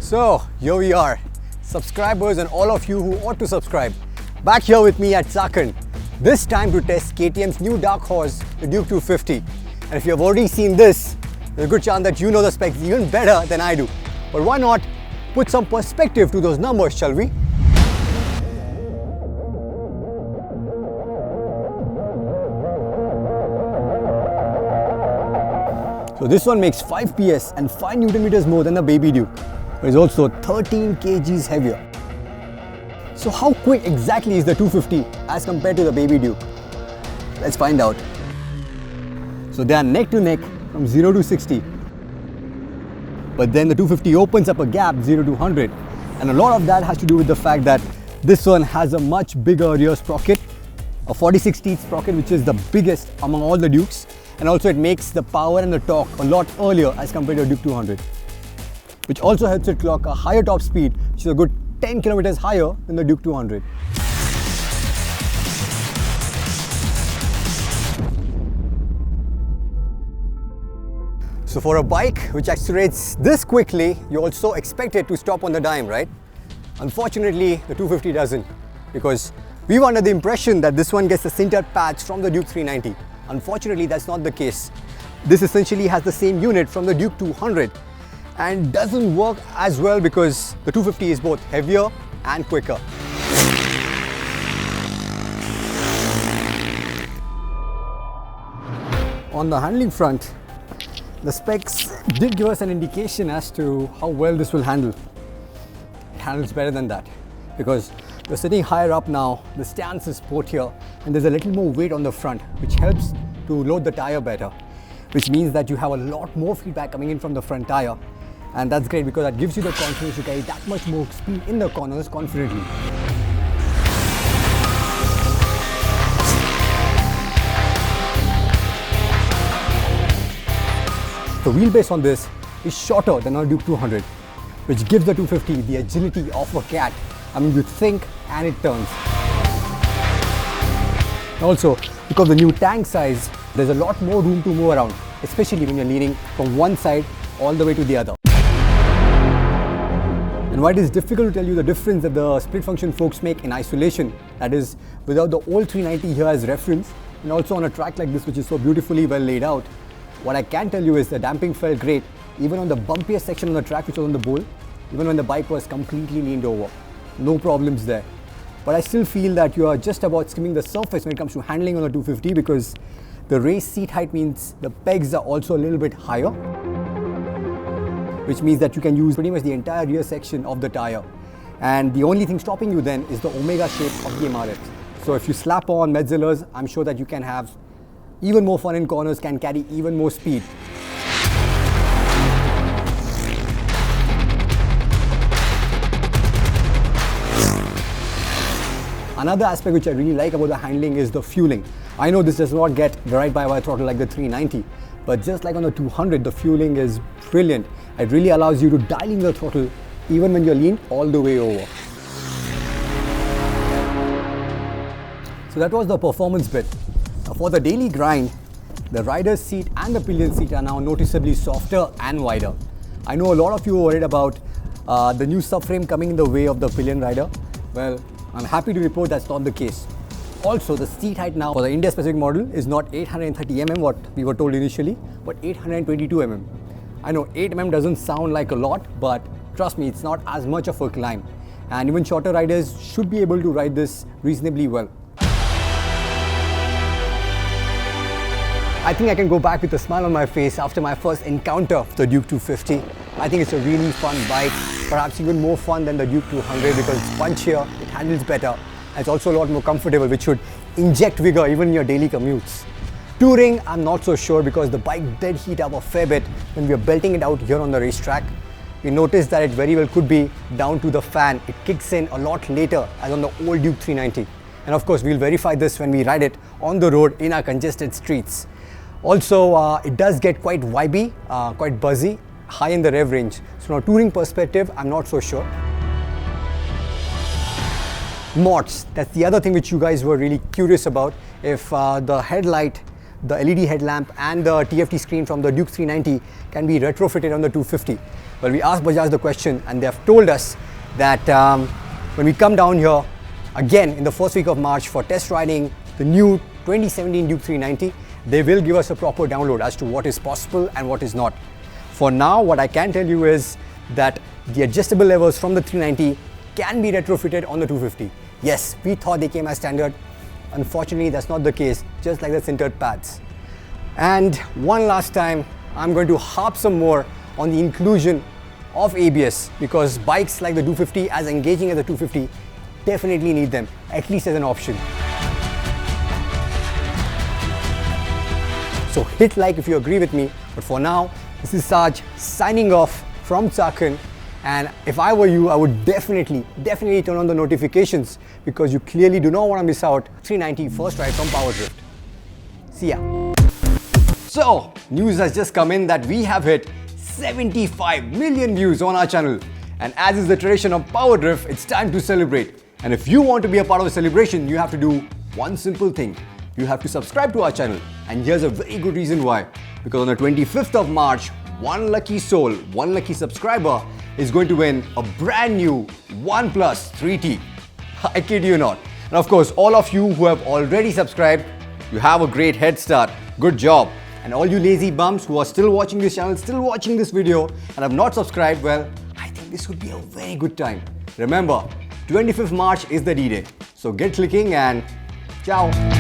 So here we are, subscribers and all of you who ought to subscribe, back here with me at Chakan, this time to test KTM's new dark horse, the Duke 250. And if you have already seen this, there's a good chance that you know the specs even better than I do. But why not put some perspective to those numbers, shall we? So this one makes 5 PS and 5 Newton meters more than the baby Duke, but is also 13 kgs heavier. So how quick exactly is the 250 as compared to the baby Duke? Let's find out. So they are neck to neck from 0 to 60. But then the 250 opens up a gap 0 to 100. And a lot of that has to do with the fact that this one has a much bigger rear sprocket, a 46 teeth sprocket, which is the biggest among all the Dukes. And also it makes the power and the torque a lot earlier as compared to Duke 200, which also helps it clock a higher top speed, which is a good 10 kilometers higher than the Duke 200. So for a bike which accelerates this quickly, you also expect it to stop on the dime, right? Unfortunately, the 250 doesn't, because we were under the impression that this one gets the sintered patch from the Duke 390. Unfortunately, that's not the case. This essentially has the same unit from the Duke 200 and doesn't work as well because the 250 is both heavier and quicker. On the handling front, the specs did give us an indication as to how well this will handle. It handles better than that because you're sitting higher up now, the stance is sportier, and there's a little more weight on the front, which helps to load the tire better, which means that you have a lot more feedback coming in from the front tire. And that's great because that gives you the confidence to carry that much more speed in the corners confidently. The wheelbase on this is shorter than our Duke 200, which gives the 250 the agility of a cat. I mean, you think and it turns. Also, because of the new tank size, there's a lot more room to move around, especially when you're leaning from one side all the way to the other. And while it is difficult to tell you the difference that the split function folks make in isolation, that is, without the old 390 here as reference, and also on a track like this which is so beautifully well laid out, what I can tell you is the damping felt great, even on the bumpiest section of the track which was on the bowl, even when the bike was completely leaned over. No problems there. But I still feel that you are just about skimming the surface when it comes to handling on the 250 because the race seat height means the pegs are also a little bit higher, which means that you can use pretty much the entire rear section of the tire. And the only thing stopping you then is the omega shape of the MRF. So if you slap on Metzlers, I'm sure that you can have even more fun in corners, can carry even more speed. Another aspect which I really like about the handling is the fueling. I know this does not get the right by-wire throttle like the 390, but just like on the 200, the fueling is brilliant. It really allows you to dial in the throttle even when you're leaned all the way over. So that was the performance bit. Now for the daily grind, the rider's seat and the pillion seat are now noticeably softer and wider. I know a lot of you are worried about the new subframe coming in the way of the pillion rider. Well, I'm happy to report that's not the case. Also, the seat height now for the India specific model is not 830 mm what we were told initially, but 822 mm. I know 8 mm doesn't sound like a lot, but trust me, it's not as much of a climb. And even shorter riders should be able to ride this reasonably well. I think I can go back with a smile on my face after my first encounter with the Duke 250. I think it's a really fun bike, perhaps even more fun than the Duke 200 because it's punchier, it handles better, and it's also a lot more comfortable, which should inject vigor even in your daily commutes. Touring, I'm not so sure because the bike did heat up a fair bit when we were belting it out here on the racetrack. We noticed that it very well could be down to the fan. It kicks in a lot later as on the old Duke 390. And of course, we'll verify this when we ride it on the road in our congested streets. Also, it does get quite vibey, quite buzzy, high in the rev range. So from a touring perspective, I'm not so sure. Mods, that's the other thing which you guys were really curious about. If the headlight the LED headlamp and the TFT screen from the Duke 390 can be retrofitted on the 250. Well, we asked Bajaj the question and they have told us that when we come down here again in the first week of March for test riding the new 2017 Duke 390, they will give us a proper download as to what is possible and what is not. For now, what I can tell you is that the adjustable levers from the 390 can be retrofitted on the 250. Yes, we thought they came as standard. Unfortunately, that's not the case, just like the sintered pads. And one last time, I'm going to harp some more on the inclusion of ABS because bikes like the 250, as engaging as the 250, definitely need them, at least as an option. So hit like if you agree with me, but for now, this is Saj signing off from Chakan. And if I were you, I would definitely turn on the notifications because you clearly do not want to miss out 390 first ride from PowerDrift. See ya. So, news has just come in that we have hit 75 million views on our channel. And as is the tradition of PowerDrift, it's time to celebrate. And if you want to be a part of the celebration, you have to do one simple thing. You have to subscribe to our channel. And here's a very good reason why. Because on the 25th of March, one lucky soul, one lucky subscriber is going to win a brand new OnePlus 3T. I kid you not. And of course, all of you who have already subscribed, you have a great head start. Good job. And all you lazy bums who are still watching this channel, still watching this video and have not subscribed, well, I think this would be a very good time. Remember, 25th March is the D-Day. So get clicking and ciao.